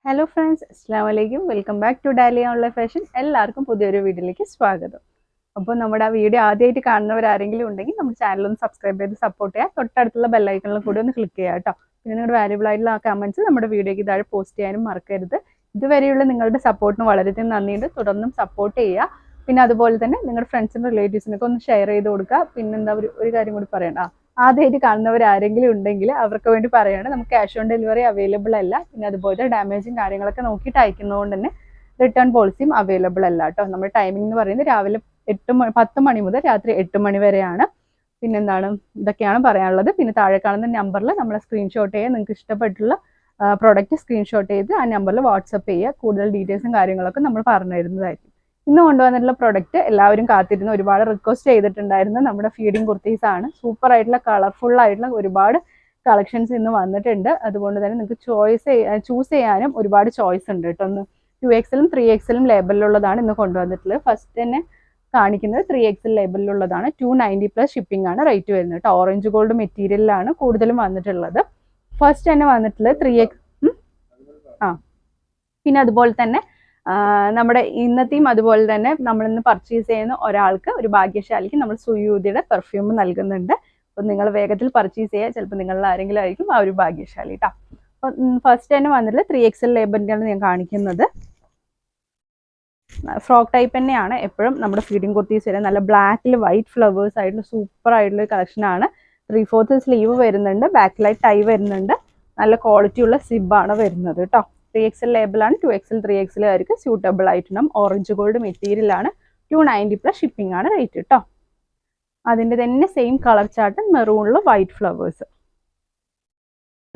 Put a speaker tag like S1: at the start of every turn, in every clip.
S1: Hello friends, അസ്സാം വലൈക്കും. Welcome back to Dalia online fashion. എല്ലാവർക്കും പുതിയൊരു വീഡിയോയിലേക്ക് സ്വാഗതം. അപ്പോൾ നമ്മുടെ ആ വീഡിയോ ആദ്യമായിട്ട് കാണുന്നവരാരെങ്കിലും ഉണ്ടെങ്കിൽ നമ്മുടെ ചാനൽ ഒന്ന് സബ്സ്ക്രൈബ് ചെയ്ത് സപ്പോർട്ട് ചെയ്യുക. തൊട്ടടുത്തുള്ള ബെല്ലൈക്കണിലും കൂടി ഒന്ന് ക്ലിക്ക് ചെയ്യുക കേട്ടോ. പിന്നെ നിങ്ങളുടെ വാല്യുബിൾ ആയിട്ടുള്ള ആ കമൻറ്റ്സ് നമ്മുടെ വീഡിയോയ്ക്ക് താഴെ പോസ്റ്റ് ചെയ്യാനും മറക്കരുത്. ഇതുവരെയുള്ള നിങ്ങളുടെ സപ്പോർട്ടിന് വളരെയധികം നന്ദിയുണ്ട്. തുടർന്നും സപ്പോർട്ട് ചെയ്യുക. പിന്നെ അതുപോലെ തന്നെ നിങ്ങളുടെ ഫ്രണ്ട്സിനും റിലേറ്റീവ്സിനൊക്കെ ഒന്ന് ഷെയർ ചെയ്ത് കൊടുക്കുക. പിന്നെന്താ ഒരു കാര്യം കൂടി പറയണ്ട, ആദ്യമായിട്ട് കാണുന്നവർ ആരെങ്കിലും ഉണ്ടെങ്കിൽ അവർക്ക് വേണ്ടി പറയുകയാണ്, നമുക്ക് ക്യാഷ് ഓൺ ഡെലിവറി അവൈലബിൾ അല്ല. പിന്നെ അതുപോലെ ഡാമേജും കാര്യങ്ങളൊക്കെ നോക്കിയിട്ട് അയക്കുന്നതുകൊണ്ട് തന്നെ റിട്ടേൺ പോളിസിയും അവൈലബിൾ അല്ല കേട്ടോ. നമ്മുടെ ടൈമിംഗ് എന്ന് പറയുന്നത് രാവിലെ 10 മണി മുതൽ രാത്രി 8 മണി വരെയാണ്. പിന്നെന്താണ്, ഇതൊക്കെയാണ് പറയാനുള്ളത്. പിന്നെ താഴെ കാണുന്ന നമ്പറിൽ നമ്മളെ സ്ക്രീൻഷോട്ട് ചെയ്യുക. നിങ്ങൾക്ക് ഇഷ്ടപ്പെട്ടുള്ള പ്രോഡക്റ്റ് സ്ക്രീൻഷോട്ട് ചെയ്ത് ആ നമ്പറിൽ വാട്സപ്പ് ചെയ്യുക. കൂടുതൽ ഡീറ്റെയിൽസും കാര്യങ്ങളൊക്കെ നമ്മൾ പറഞ്ഞു തരുന്നതായിരിക്കും. ഇന്ന് കൊണ്ടുവന്നിട്ടുള്ള പ്രൊഡക്റ്റ് എല്ലാവരും കാത്തിരുന്ന് ഒരുപാട് റിക്വസ്റ്റ് ചെയ്തിട്ടുണ്ടായിരുന്നു. നമ്മുടെ ഫീഡിങ് കുർത്തീസ് ആണ്. സൂപ്പർ ആയിട്ടുള്ള കളർഫുൾ ആയിട്ടുള്ള ഒരുപാട് കളക്ഷൻസ് ഇന്ന് വന്നിട്ടുണ്ട്. അതുകൊണ്ട് തന്നെ നിങ്ങൾക്ക് ചൂസ് ചെയ്യാനും ഒരുപാട് ചോയ്സ് ഉണ്ട് കേട്ടോ. ഒന്ന് 2XL 3XL ലേബലിലുള്ളതാണ് ഇന്ന് കൊണ്ടുവന്നിട്ടുള്ളത്. ഫസ്റ്റ് തന്നെ കാണിക്കുന്നത് 3XL ലേബലിലുള്ളതാണ്. 290+ ഷിപ്പിംഗ് ആണ് റേറ്റ് വരുന്നത് കേട്ടോ. ഓറഞ്ച് ഗോൾഡ് മെറ്റീരിയലിലാണ് കൂടുതലും വന്നിട്ടുള്ളത്. ഫസ്റ്റ് തന്നെ വന്നിട്ടുള്ളത് 3X. പിന്നെ അതുപോലെ തന്നെ നമ്മുടെ ഇന്നത്തെയും അതുപോലെ തന്നെ നമ്മളിന്ന് പർച്ചേസ് ചെയ്യുന്ന ഒരാൾക്ക്, ഒരു ഭാഗ്യശാലിക്ക് നമ്മൾ സുയൂതിയുടെ പെർഫ്യൂം നൽകുന്നുണ്ട്. അപ്പം നിങ്ങൾ വേഗത്തിൽ പർച്ചേസ് ചെയ്യുക. ചിലപ്പോൾ നിങ്ങളിൽ ആരെങ്കിലും ആയിരിക്കും ആ ഒരു ഭാഗ്യശാലി കേട്ടോ. അപ്പം ഫസ്റ്റ് തന്നെ വന്നിട്ട് 3XL ലേബലിൻ്റെയാണ് ഞാൻ കാണിക്കുന്നത്. ഫ്രോക്ക് ടൈപ്പ് തന്നെയാണ് എപ്പോഴും നമ്മുടെ ഫീഡിങ് കുർത്തീസ് വരെ. നല്ല ബ്ലാക്കിൽ വൈറ്റ് ഫ്ലവേഴ്സ് ആയിട്ടുള്ള സൂപ്പർ ആയിട്ടുള്ള കളക്ഷനാണ്. 3/4 സ്ലീവ് വരുന്നുണ്ട്. ബാക്കിലായിട്ട് ടൈ വരുന്നുണ്ട്. നല്ല ക്വാളിറ്റി ഉള്ള സിബാണ് വരുന്നത് കേട്ടോ. 3XL ലേബിളാണ്. 2XL 3XL കാർക്ക് സ്യൂട്ടബിൾ ആയിട്ടുണ്ടാവും. ഓറഞ്ച് ഗോൾഡ് മെറ്റീരിയലാണ്. 290+ ഷിപ്പിംഗ് ആണ് റേറ്റ് കേട്ടോ. അതിൻ്റെ തന്നെ സെയിം കളർ ചാർട്ട് മെറൂണിൽ വൈറ്റ് ഫ്ലവേഴ്സ്.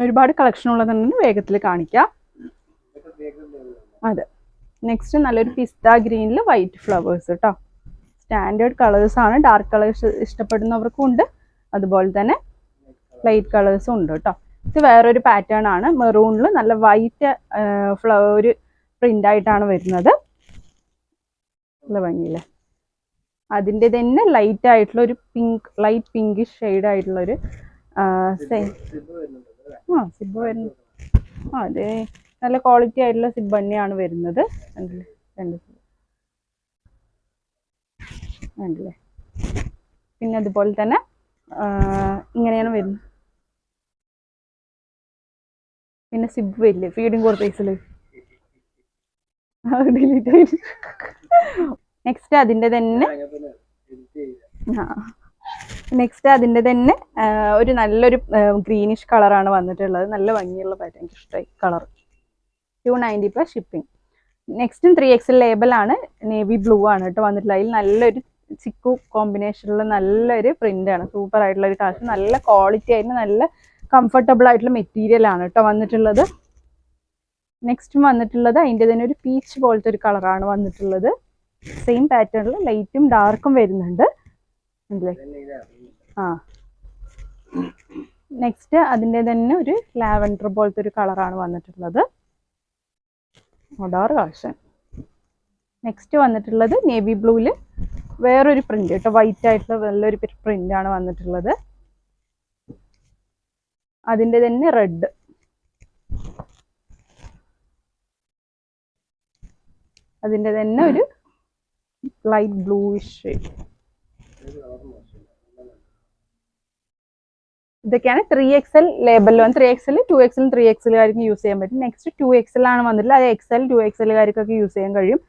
S1: ഒരുപാട് കളക്ഷൻ ഉള്ളതുകൊണ്ട് വേഗത്തിൽ കാണിക്കാം. അതെ, നെക്സ്റ്റ് നല്ലൊരു പിസ്ത ഗ്രീനിൽ വൈറ്റ് ഫ്ലവേഴ്സ് കേട്ടോ. സ്റ്റാൻഡേർഡ് കളേഴ്സ് ആണ്. ഡാർക്ക് കളേഴ്സ് ഇഷ്ടപ്പെടുന്നവർക്കും ഉണ്ട്, അതുപോലെ തന്നെ ലൈറ്റ് കളേഴ്സും ഉണ്ട് കേട്ടോ. ഇത് വേറൊരു പാറ്റേൺ ആണ്. മെറൂണിൽ നല്ല വൈറ്റ് ഒരു പ്രിന്റ് ആയിട്ടാണ് വരുന്നത്. നല്ല ഭംഗിയില്ലേ. അതിൻ്റെ തന്നെ ലൈറ്റ് ആയിട്ടുള്ള ഒരു ലൈറ്റ് പിങ്കിഷ് ഷെയ്ഡ് ആയിട്ടുള്ള ഒരു സിബ് വരുന്നത്. അതെ, നല്ല ക്വാളിറ്റി ആയിട്ടുള്ള സിബ് തന്നെയാണ് വരുന്നത്. കണ്ടില്ലേ. പിന്നെ അതുപോലെ തന്നെ ഇങ്ങനെയാണ് വരുന്നത്. പിന്നെ സിബ് വരില്ലേ ഫീഡിങ് കുർത്തീസിൽ, ഡിലീറ്റ് ആയിട്ട്. നെക്സ്റ്റ് അതിൻ്റെ തന്നെ ഒരു നല്ലൊരു ഗ്രീനിഷ് കളറാണ് വന്നിട്ടുള്ളത്. നല്ല ഭംഗിയുള്ള പാറ്റേൺ, ഇഷ്ടമായി കളർ. 290+ ഷിപ്പിംഗ്. നെക്സ്റ്റും 3XL ലേബലാണ്. നേവി ബ്ലൂ ആണ് കേട്ടോ വന്നിട്ടുള്ളത്. അതിൽ നല്ലൊരു ചിക്കു കോമ്പിനേഷനിലുള്ള നല്ലൊരു പ്രിന്റ് ആണ്. സൂപ്പർ ആയിട്ടുള്ള ഒരു കളക്ഷൻ. നല്ല ക്വാളിറ്റി ആയിട്ട് നല്ല കംഫർട്ടബിൾ ആയിട്ടുള്ള മെറ്റീരിയൽ ആണ് കേട്ടോ വന്നിട്ടുള്ളത്. നെക്സ്റ്റ് വന്നിട്ടുള്ളത് അതിൻ്റെ തന്നെ ഒരു പീച്ച് പോലത്തെ ഒരു കളറാണ് വന്നിട്ടുള്ളത്. സെയിം പാറ്റേണിൽ ലൈറ്റും ഡാർക്കും വരുന്നുണ്ട്. നെക്സ്റ്റ് അതിൻ്റെ തന്നെ ഒരു ലാവൻഡർ പോലത്തെ ഒരു കളറാണ് വന്നിട്ടുള്ളത്. Dark collection. നെക്സ്റ്റ് വന്നിട്ടുള്ളത് നേവി ബ്ലൂവിൽ വേറൊരു പ്രിന്റ് കേട്ടോ. വൈറ്റ് ആയിട്ടുള്ള നല്ലൊരു പ്രിന്റ് ആണ് വന്നിട്ടുള്ളത്. അതിൻ്റെ തന്നെ റെഡ്. അതിൻ്റെ തന്നെ ഒരു ലൈറ്റ് ബ്ലൂയിഷ് ഷെയ്ഡ്. ഇതൊക്കെയാണ് 3XL ലേബലിൽ വന്ന്. 3XL 2XL 3XL കാർക്ക് യൂസ് ചെയ്യാൻ പറ്റും. നെക്സ്റ്റ് 2XL ആണ് വന്നിട്ടുള്ളത്. അത് XL 2XL കാർക്കൊക്കെ യൂസ് ചെയ്യാൻ കഴിയും.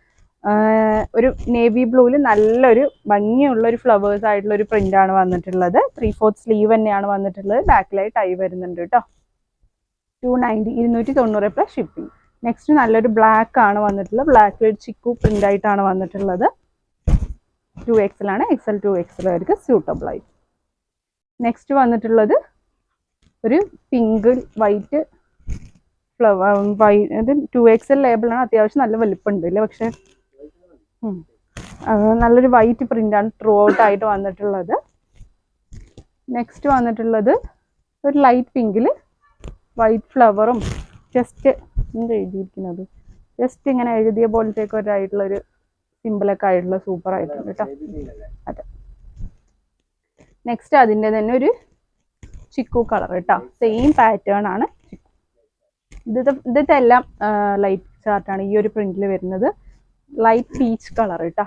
S1: ഒരു നേവി ബ്ലൂവിൽ നല്ലൊരു ഭംഗിയുള്ള ഒരു ഫ്ലവേഴ്സ് ആയിട്ടുള്ള ഒരു പ്രിന്റ് ആണ് വന്നിട്ടുള്ളത്. 3/4 സ്ലീവ് തന്നെയാണ് വന്നിട്ടുള്ളത്. ബാക്കിലായി ടൈ വരുന്നുണ്ട് കേട്ടോ. 290+ ഷിപ്പിംഗ്. നെക്സ്റ്റ് നല്ലൊരു ബ്ലാക്ക് ആണ് വന്നിട്ടുള്ളത്. ബ്ലാക്ക് ഒരു ചിക്കു പ്രിന്റ് ആയിട്ടാണ് വന്നിട്ടുള്ളത്. 2XL ആണ്. XL 2XL കാർക്ക് സ്യൂട്ടബിൾ ആയി. നെക്സ്റ്റ് വന്നിട്ടുള്ളത് ഒരു പിങ്ക് വൈറ്റ് ഫ്ലവർ. ഇത് 2XL ലേബിളാണ്. അത്യാവശ്യം നല്ല വലിപ്പമുണ്ട് അല്ലേ, പക്ഷെ നല്ലൊരു വൈറ്റ് പ്രിന്റാണ് ത്രൂ ഔട്ട് ആയിട്ട് വന്നിട്ടുള്ളത്. നെക്സ്റ്റ് വന്നിട്ടുള്ളത് ഒരു ലൈറ്റ് പിങ്കിൽ വൈറ്റ് ഫ്ലവറും ജസ്റ്റ് എന്താ എഴുതിയിരിക്കുന്നത്, ജസ്റ്റ് ഇങ്ങനെ എഴുതിയ പോലത്തേക്ക് ഒരായിട്ടുള്ളൊരു സിമ്പിളൊക്കെ ആയിട്ടുള്ള സൂപ്പർ ആയിട്ടുണ്ട് കേട്ടോ. അതെ, നെക്സ്റ്റ് അതിൻ്റെ തന്നെ ഒരു ചിക്കു കളർ കേട്ടോ. സെയിം പാറ്റേൺ ആണ്. ഇതെല്ലാം ലൈറ്റ് ചാർട്ടാണ് ഈ ഒരു പ്രിന്റിൽ വരുന്നത്. ലൈറ്റ് പീച്ച് കളർ കേട്ടോ,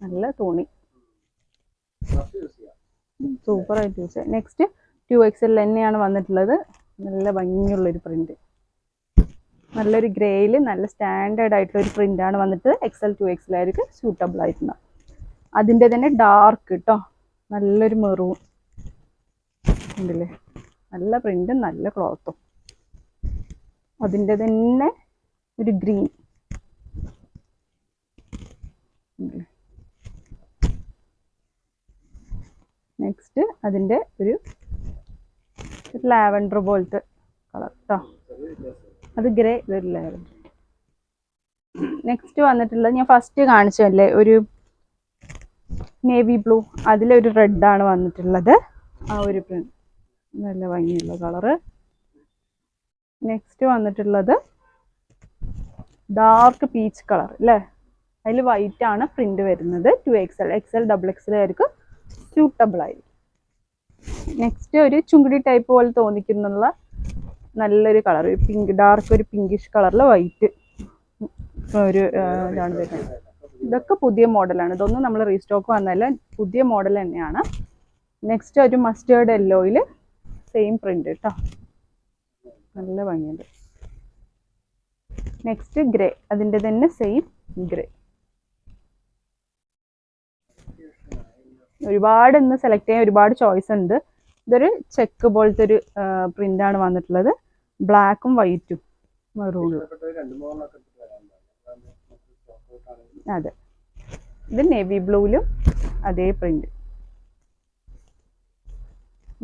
S1: നല്ല തുണി, സൂപ്പർ ആയിട്ട് യൂസ് ചെയ്യാം. നെക്സ്റ്റ് 2XL തന്നെയാണ് വന്നിട്ടുള്ളത്. നല്ല ഭംഗിയുള്ളൊരു പ്രിന്റ്, നല്ലൊരു ഗ്രേയിൽ നല്ല സ്റ്റാൻഡേർഡ് ആയിട്ടുള്ള ഒരു പ്രിന്റാണ് വന്നിട്ട്. XL 2XL ആയിരിക്കും സ്യൂട്ടബിൾ ആയിട്ടുള്ള. അതിൻ്റെ തന്നെ ഡാർക്ക് കേട്ടോ, നല്ലൊരു മെറൂൺ ഉണ്ടല്ലേ, നല്ല പ്രിന്റും നല്ല ക്ലോത്തും. അതിൻ്റെ തന്നെ ഒരു ഗ്രീൻ, നെക്സ്റ്റ് അതിൻ്റെ ഒരു ലാവൻഡർ പോലത്തെ കളർ കേട്ടോ, അത് ഗ്രേ, ഇതൊരു ലാവൻഡർ. നെക്സ്റ്റ് വന്നിട്ടുള്ളത് ഞാൻ ഫസ്റ്റ് കാണിച്ചല്ലേ ഒരു നേവി ബ്ലൂ, അതിലൊരു റെഡാണ് വന്നിട്ടുള്ളത്. ആ ഒരു പ്രിന്റ് നല്ല ഭംഗിയുള്ള കളറ്. നെക്സ്റ്റ് വന്നിട്ടുള്ളത് ഡാർക്ക് പീച്ച് കളർ അല്ലേ, അതിൽ വൈറ്റ് ആണ് പ്രിന്റ് വരുന്നത്. 2XL, XL, XXL ആയിരിക്കും സ്യൂട്ടബിൾ ആയിരിക്കും. നെക്സ്റ്റ് ഒരു ചുങ്കിടി ടൈപ്പ് പോലെ തോന്നിക്കുന്നുള്ള നല്ലൊരു കളർ, പിങ്ക്, ഡാർക്ക് ഒരു പിങ്കിഷ് കളറിൽ വൈറ്റ് ഒരു ഇതാണ് വരുന്നത്. ഇതൊക്കെ പുതിയ മോഡലാണ്, ഇതൊന്നും നമ്മൾ റീസ്റ്റോക്ക് വന്നല്ല, പുതിയ മോഡൽ തന്നെയാണ്. നെക്സ്റ്റ് ഒരു മസ്റ്റേർഡ് യെല്ലോയിൽ സെയിം പ്രിന്റ് കേട്ടോ, നല്ല ഭംഗിയുണ്ട്. നെക്സ്റ്റ് ഗ്രേ, അതിൻ്റെ തന്നെ സെയിം ഗ്രേ. ഒരുപാട് ഇന്ന് സെലക്ട് ചെയ്യാൻ ഒരുപാട് ചോയ്സ് ഉണ്ട്. ഇതൊരു ചെക്ക് പോലത്തെ ഒരു പ്രിന്റാണ് വന്നിട്ടുള്ളത്, ബ്ലാക്കും വൈറ്റും മെറൂണും. അതെ, ഇത് നേവി ബ്ലൂവിലും അതേ പ്രിന്റ്.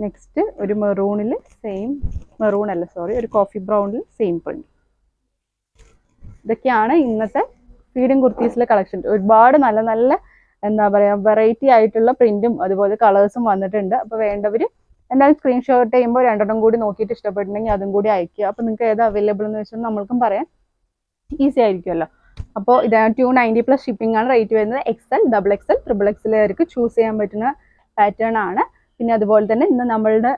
S1: നെക്സ്റ്റ് ഒരു മെറൂണിൽ സെയിം, മെറൂൺ അല്ല സോറി, ഒരു കോഫി ബ്രൗണിൽ സെയിം പ്രിന്റ്. ഇതൊക്കെയാണ് ഇന്നത്തെ ഫീഡിങ് കുർത്തീസിലെ കളക്ഷൻ. ഒരുപാട് നല്ല നല്ല എന്താ പറയുക വെറൈറ്റി ആയിട്ടുള്ള പ്രിന്റും അതുപോലെ കളേഴ്സും വന്നിട്ടുണ്ട്. അപ്പോൾ വേണ്ടവർ എന്തായാലും സ്ക്രീൻഷോട്ട് ചെയ്യുമ്പോൾ രണ്ടെണ്ണം കൂടി നോക്കിയിട്ട് ഇഷ്ടപ്പെട്ടിട്ടുണ്ടെങ്കിൽ അതും കൂടി അയക്കുക. അപ്പോൾ നിങ്ങൾക്ക് ഏത് അവൈലബിൾ എന്ന് വെച്ചാൽ നമ്മൾക്കും പറയാൻ ഈസി ആയിരിക്കുമല്ലോ. അപ്പോൾ ഇത് 290+ ഷിപ്പിംഗ് ആണ് റേറ്റ് വരുന്നത്. XL, XXL, XXL ആയിരിക്കും ചൂസ് ചെയ്യാൻ പറ്റുന്ന പാറ്റേൺ ആണ്. പിന്നെ അതുപോലെ തന്നെ ഇന്ന് നമ്മളുടെ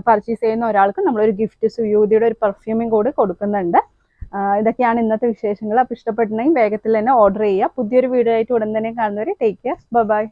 S1: പർച്ചേസ് ചെയ്യുന്ന ഒരാൾക്ക് നമ്മളൊരു ഗിഫ്റ്റ് സുയൂതിയുടെ ഒരു പെർഫ്യൂമിങ് കൂടി കൊടുക്കുന്നുണ്ട്. ഇതൊക്കെയാണ് ഇന്നത്തെ വിശേഷങ്ങൾ. അപ്പോൾ ഇഷ്ടപ്പെട്ടിട്ടുണ്ടെങ്കിൽ വേഗത്തിൽ തന്നെ ഓർഡർ ചെയ്യുക. പുതിയൊരു വീഡിയോ ആയിട്ട് ഉടൻ തന്നെ കാണുന്നവരെ ടേക്ക് കെയർ, ബൈ.